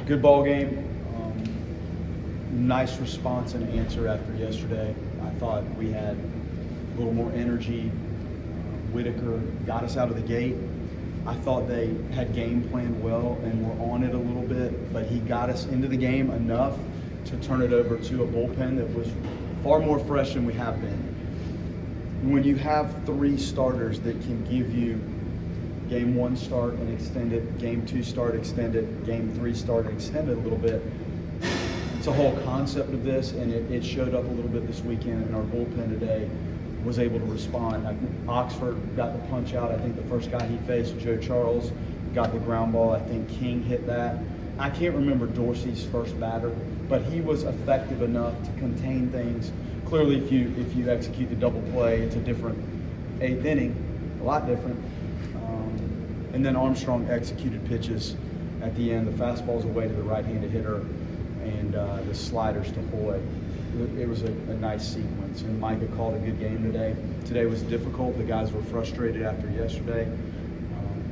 Good ball game. Nice response and answer after yesterday. I thought we had a little more energy. Whitaker got us out of the gate. I thought they had game planned well and were on it a little bit, but he got us into the game enough to turn it over to a bullpen that was far more fresh than we have been. When you have 3 starters that can give you game 1 start and extend it, game 2 start, extend it, game 3 start and extend it a little bit, it's a whole concept of this, and it showed up a little bit this weekend, and our bullpen today was able to respond. I think Oxford got the punch out. I think the first guy he faced, Joe Charles, got the ground ball. I think King hit that. I can't remember Dorsey's first batter, but he was effective enough to contain things. Clearly, if you execute the double play, it's a different 8th inning, a lot different. And then Armstrong executed pitches at the end. The fastball's away to the right-handed hitter, and the sliders to Hoy. It was a nice sequence, and Micah called a good game today. Today was difficult. The guys were frustrated after yesterday,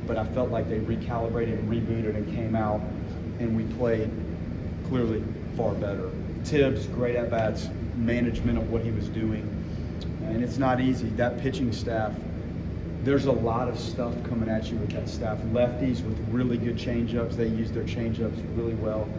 but I felt like they recalibrated and rebooted and came out, and we played clearly far better. Tibbs, great at-bats, management of what he was doing, and it's not easy. That pitching staff, there's a lot of stuff coming at you with that staff. Lefties with really good changeups. They use their changeups really well.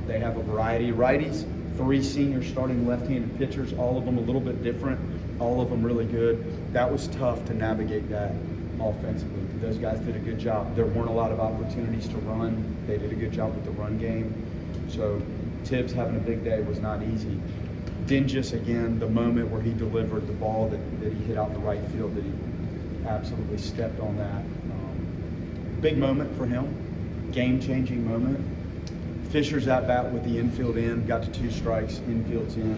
They have a variety of righties. 3 senior starting left-handed pitchers, all of them a little bit different, all of them really good. That was tough to navigate that offensively. Those guys did a good job. There weren't a lot of opportunities to run. They did a good job with the run game. So Tibbs having a big day was not easy. Dingus, again, the moment where he delivered the ball that he hit out in the right field, that he absolutely stepped on that. Big moment for him, game-changing moment. Fisher's at bat with the infield in, got to 2 strikes, infield's in.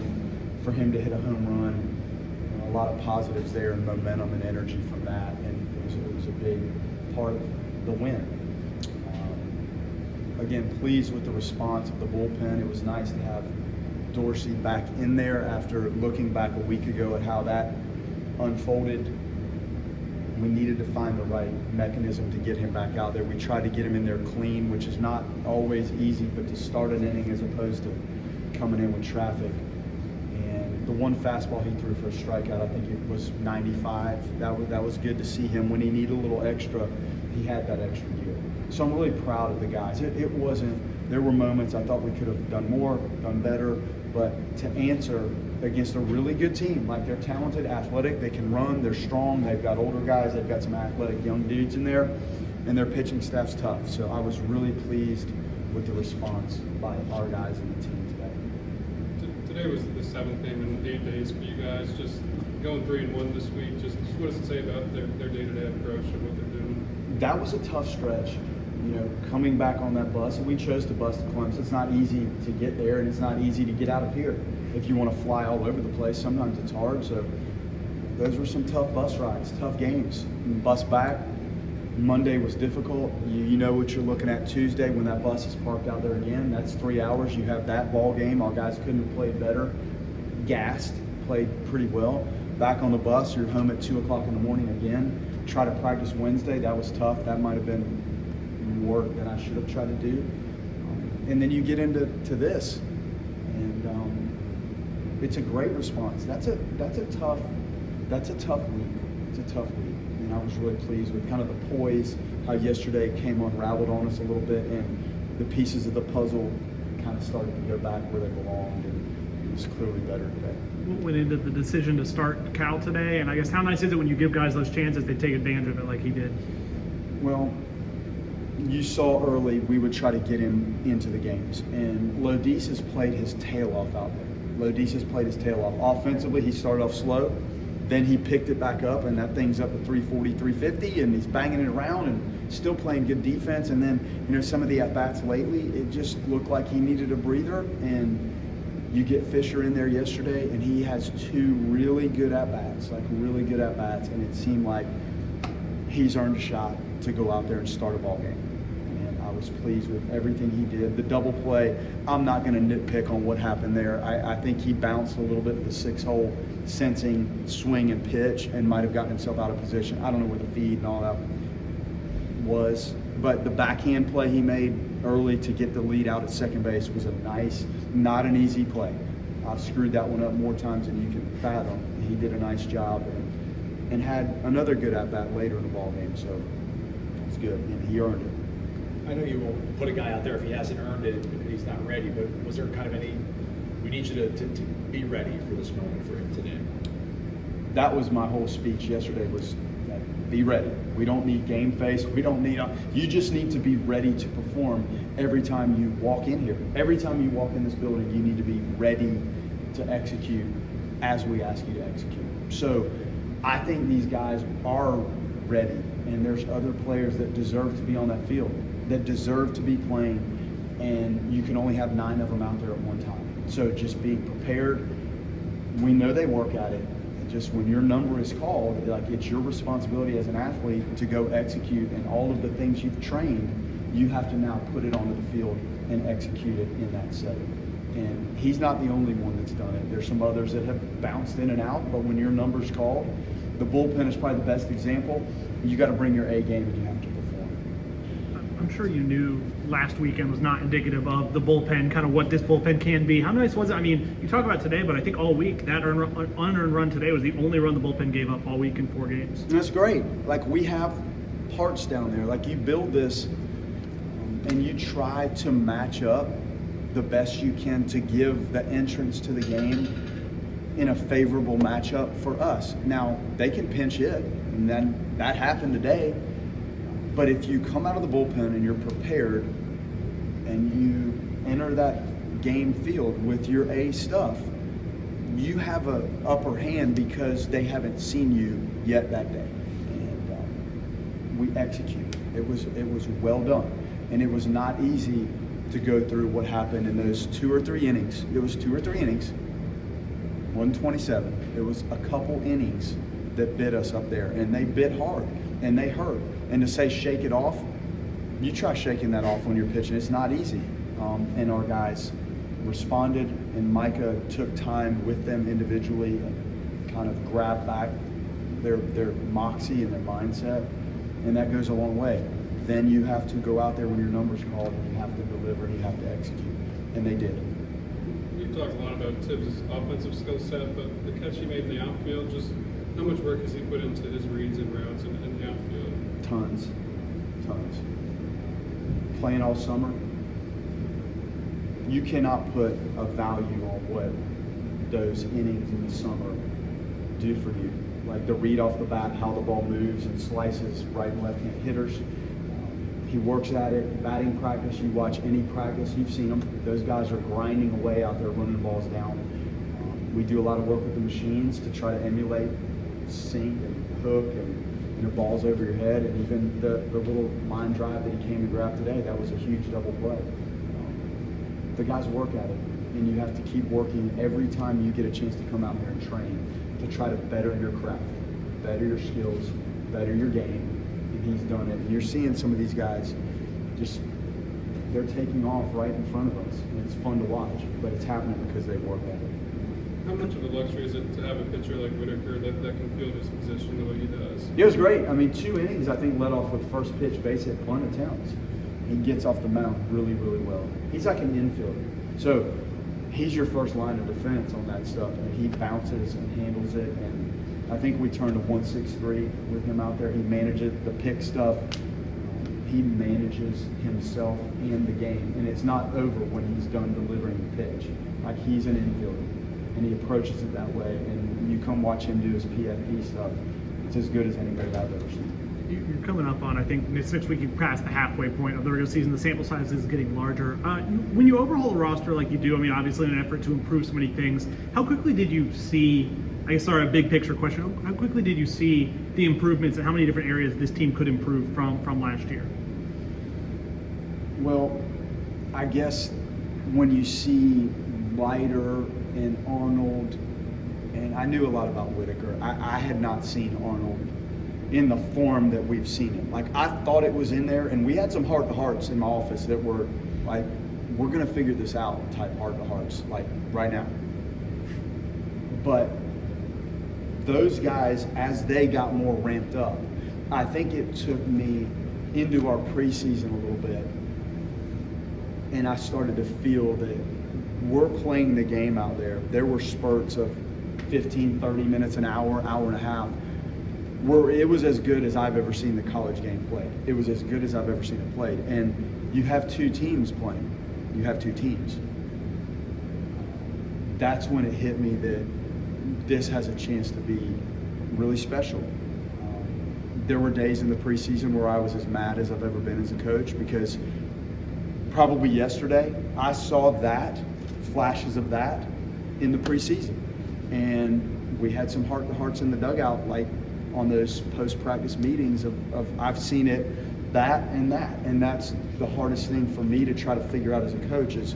For him to hit a home run, a lot of positives there and momentum and energy from that, and it was a big part of the win. Again, pleased with the response of the bullpen. It was nice to have Dorsey back in there after looking back a week ago at how that unfolded. We needed to find the right mechanism to get him back out there. We tried to get him in there clean, which is not always easy, but to start an inning as opposed to coming in with traffic. And the one fastball he threw for a strikeout, I think it was 95. That was good to see him. When he needed a little extra, he had that extra yield. So I'm really proud of the guys. There were moments I thought we could have done more, done better, but to answer against a really good team, like they're talented, athletic, they can run, they're strong, they've got older guys, they've got some athletic young dudes in there, and their pitching staff's tough. So I was really pleased with the response by our guys and the team today. Today was the 7th game in 8 days for you guys. Just going 3-1 this week, just what does it say about their day-to-day approach and what they're doing? That was a tough stretch. Coming back on that bus, and we chose to bus to Clemson. It's not easy to get there, and it's not easy to get out of here. If you want to fly all over the place, sometimes it's hard. So those were some tough bus rides, tough games. Bus back, Monday was difficult. You know what you're looking at Tuesday when that bus is parked out there again. That's 3 hours. You have that ball game. Our guys couldn't have played better. Gassed, played pretty well. Back on the bus, you're home at 2 o'clock in the morning again. Try to practice Wednesday. That was tough. That might have been work that I should have tried to do. And then you get into this, and it's a great response. That's a tough week. It's a tough week, and I was really pleased with kind of the poise, how yesterday came unraveled on us a little bit, and the pieces of the puzzle kind of started to go back where they belonged, and it was clearly better today. What went into the decision to start Cal today, and I guess how nice is it when you give guys those chances, they take advantage of it like he did? Well, you saw early we would try to get him into the games, and Lodis has played his tail off out there. Lodis has played his tail off. Offensively, he started off slow, then he picked it back up, and that thing's up to 340, 350, and he's banging it around and still playing good defense. And then, some of the at-bats lately, it just looked like he needed a breather, and you get Fisher in there yesterday, and he has 2 really good at-bats, and it seemed like he's earned a shot to go out there and start a ball game. And I was pleased with everything he did. The double play, I'm not going to nitpick on what happened there. I think he bounced a little bit with the 6-hole, sensing swing and pitch, and might have gotten himself out of position. I don't know where the feed and all that. was, but the backhand play he made early to get the lead out at second base was a nice, not an easy play. I've screwed that one up more times than you can fathom. He did a nice job and had another good at-bat later in the ball game, so it's good, and he earned it. I know you won't put a guy out there if he hasn't earned it and he's not ready, but was there kind of any, we need you to be ready for this moment for him today? That was my whole speech yesterday, was be ready. We don't need game face. We don't need, you just need to be ready to perform every time you walk in here. Every time you walk in this building, you need to be ready to execute as we ask you to execute. So I think these guys are ready, and there's other players that deserve to be on that field, that deserve to be playing, and you can only have 9 of them out there at one time. So just being prepared. We know they work at it. Just when your number is called, like, it's your responsibility as an athlete to go execute, and all of the things you've trained, you have to now put it onto the field and execute it in that setting. And he's not the only one that's done it. There's some others that have bounced in and out, but when your number's called, the bullpen is probably the best example. You got to bring your A game and you have to perform. I'm sure you knew last weekend was not indicative of the bullpen, kind of what this bullpen can be. How nice was it? I mean, you talk about today, but I think all week, that unearned run today was the only run the bullpen gave up all week in 4 games. And that's great. Like, we have parts down there. Like, you build this and you try to match up the best you can to give the entrance to the game in a favorable matchup for us. Now, they can pinch hit, and then that happened today. But if you come out of the bullpen and you're prepared and you enter that game field with your A stuff, you have an upper hand because they haven't seen you yet that day. And we executed. It was well done. And it was not easy to go through what happened in those 2 or 3 innings. It was 2 or 3 innings, 127. It was a couple innings that bit us up there, and they bit hard, and they hurt. And to say shake it off, you try shaking that off when you're pitching. It's not easy. And our guys responded, and Micah took time with them individually and kind of grabbed back their moxie and their mindset, and that goes a long way. Then you have to go out there when your number's called, and you have to deliver, and you have to execute, and they did. You've talked a lot about Tibbs' offensive skill set, but the catch he made in the outfield, just how much work has he put into his reads and routes in the outfield? Tons. Playing all summer, you cannot put a value on what those innings in the summer do for you. Like the read off the bat, how the ball moves and slices right and left hand hitters. He works at it. Batting practice, you watch any practice, you've seen them. Those guys are grinding away out there, running balls down. We do a lot of work with the machines to try to emulate sink and hook and balls over your head, and even the little line drive that he came and grabbed today, that was a huge double play. The guys work at it, and you have to keep working every time you get a chance to come out here and train to try to better your craft, better your skills, better your game. And he's done it. And you're seeing some of these guys just, they're taking off right in front of us, and it's fun to watch, but it's happening because they work at it. How much of a luxury is it to have a pitcher like Whitaker that can field his position the way he does? It was great. I mean, 2 innings, I think, led off with first pitch base hit punt attempts. He gets off the mound really, really well. He's like an infielder. So he's your first line of defense on that stuff, and he bounces and handles it. And I think we turned a 163 with him out there. He manages the pick stuff. He manages himself and the game, and it's not over when he's done delivering the pitch. Like, he's an infielder, and he approaches it that way. And you come watch him do his PFP stuff. It's as good as anybody I've ever seen. You're coming up on, I think, next week you passed the halfway point of the regular season. The sample size is getting larger. When you overhaul a roster like you do, I mean, obviously in an effort to improve so many things, how quickly did you see, I guess, sorry, a big picture question, how quickly did you see the improvements and how many different areas this team could improve from last year? Well, I guess when you see Leiter and Arnold, and I knew a lot about Whitaker. I had not seen Arnold in the form that we've seen him. Like, I thought it was in there, and we had some heart-to-hearts in my office that were like, we're going to figure this out type heart-to-hearts, like right now. But those guys, as they got more ramped up, I think it took me into our preseason a little bit, and I started to feel that we're playing the game out there. There were spurts of 15, 30 minutes, an hour, hour and a half, where it was as good as I've ever seen the college game played. It was as good as I've ever seen it played. And you have two teams playing. You have two teams. That's when it hit me that this has a chance to be really special. There were days in the preseason where I was as mad as I've ever been as a coach, because probably yesterday I saw that, flashes of that in the preseason. And we had some heart-to-hearts in the dugout, like on those post-practice meetings of I've seen it, that. And that's the hardest thing for me to try to figure out as a coach, is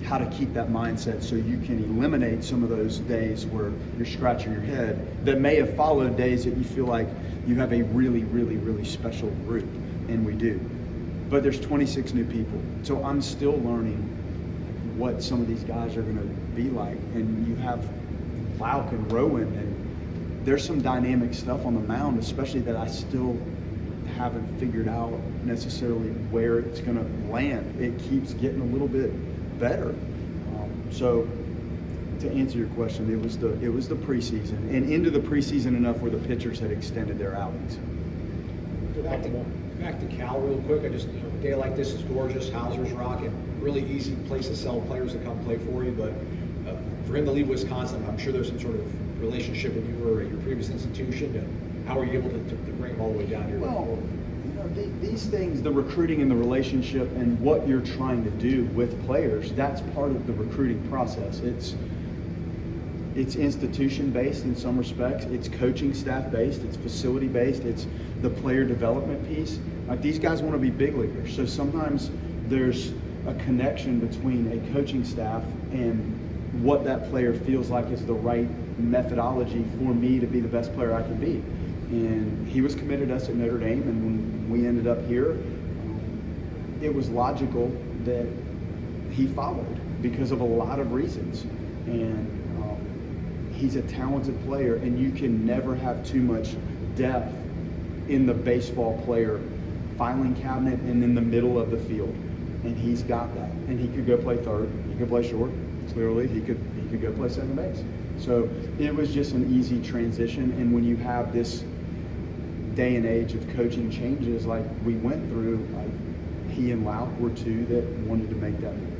how to keep that mindset so you can eliminate some of those days where you're scratching your head that may have followed days that you feel like you have a really, really, really special group, and we do. But there's 26 new people, so I'm still learning what some of these guys are going to be like. And you have Lauk and Rowan, and there's some dynamic stuff on the mound, especially that I still haven't figured out necessarily where it's going to land. It keeps getting a little bit better. So to answer your question, it was the preseason, and into the preseason enough where the pitchers had extended their outings. Back to Cal real quick. A day like this is gorgeous. Hauser's rocking. Really easy place to sell players to come play for you. But for him to leave Wisconsin, I'm sure there's some sort of relationship with you or at your previous institution. How are you able to bring him all the way down here? Well, these things, the recruiting and the relationship and what you're trying to do with players, that's part of the recruiting process. It's institution-based in some respects. It's coaching staff-based. It's facility-based. It's the player development piece. Like, these guys want to be big leaguers. So sometimes there's a connection between a coaching staff and what that player feels like is the right methodology for me to be the best player I can be. And he was committed to us at Notre Dame, and when we ended up here, it was logical that he followed because of a lot of reasons. And he's a talented player, and you can never have too much depth in the baseball player filing cabinet and in the middle of the field. And he's got that. And he could go play third. He could play short. Clearly, he could go play second base. So it was just an easy transition. And when you have this day and age of coaching changes like we went through, he and Lauk were two that wanted to make that move.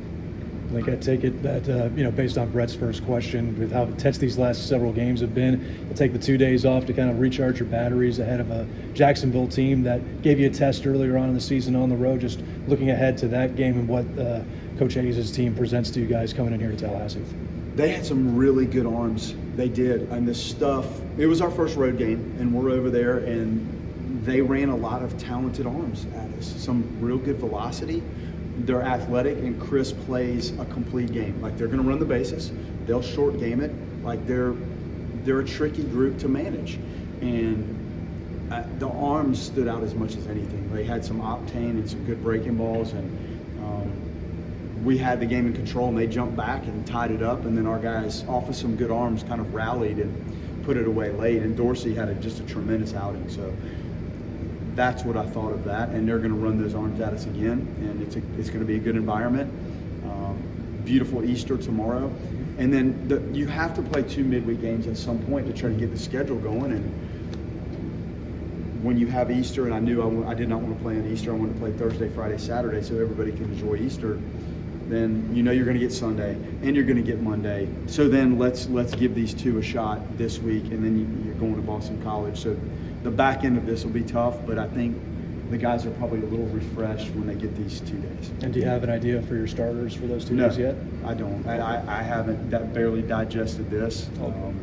Like, I take it that, based on Brett's first question, with how tense these last several games have been, you'll take the 2 days off to kind of recharge your batteries ahead of a Jacksonville team that gave you a test earlier on in the season on the road. Just looking ahead to that game and what Coach Hayes' team presents to you guys coming in here to Tallahassee. They had some really good arms. They did. And this stuff, it was our first road game, and we're over there, and they ran a lot of talented arms at us. Some real good velocity. They're athletic, and Chris plays a complete game. Like, they're going to run the bases. They'll short game it. Like, they're a tricky group to manage. And the arms stood out as much as anything. They had some octane and some good breaking balls, and we had the game in control, and they jumped back and tied it up. And then our guys, off of some good arms, kind of rallied and put it away late. And Dorsey had just a tremendous outing. So that's what I thought of that, and they're going to run those arms at us again, and it's going to be a good environment. Beautiful Easter tomorrow, and then you have to play 2 midweek games at some point to try to get the schedule going. And when you have Easter, and I knew I did not want to play on Easter, I wanted to play Thursday, Friday, Saturday, so everybody can enjoy Easter. Then you're going to get Sunday, and you're going to get Monday. So then let's give these two a shot this week, and then you're going to Boston College. So the back end of this will be tough, but I think the guys are probably a little refreshed when they get these 2 days. And do you have an idea for your starters for those 2 No, days yet? I don't. I haven't barely digested this. Okay.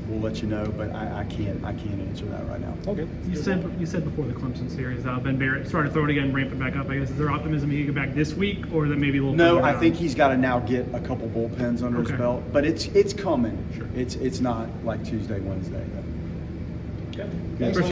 We'll let you know, but I can't answer that right now. Okay. You said before the Clemson series, Ben Barrett started throwing again, ramp it back up. I guess, is there optimism he can get back this week, or that maybe a little? No, further I down? think he's got to now get a couple bullpens under his Okay. belt, but it's coming. Sure. It's not like Tuesday, Wednesday. Okay. Thanks.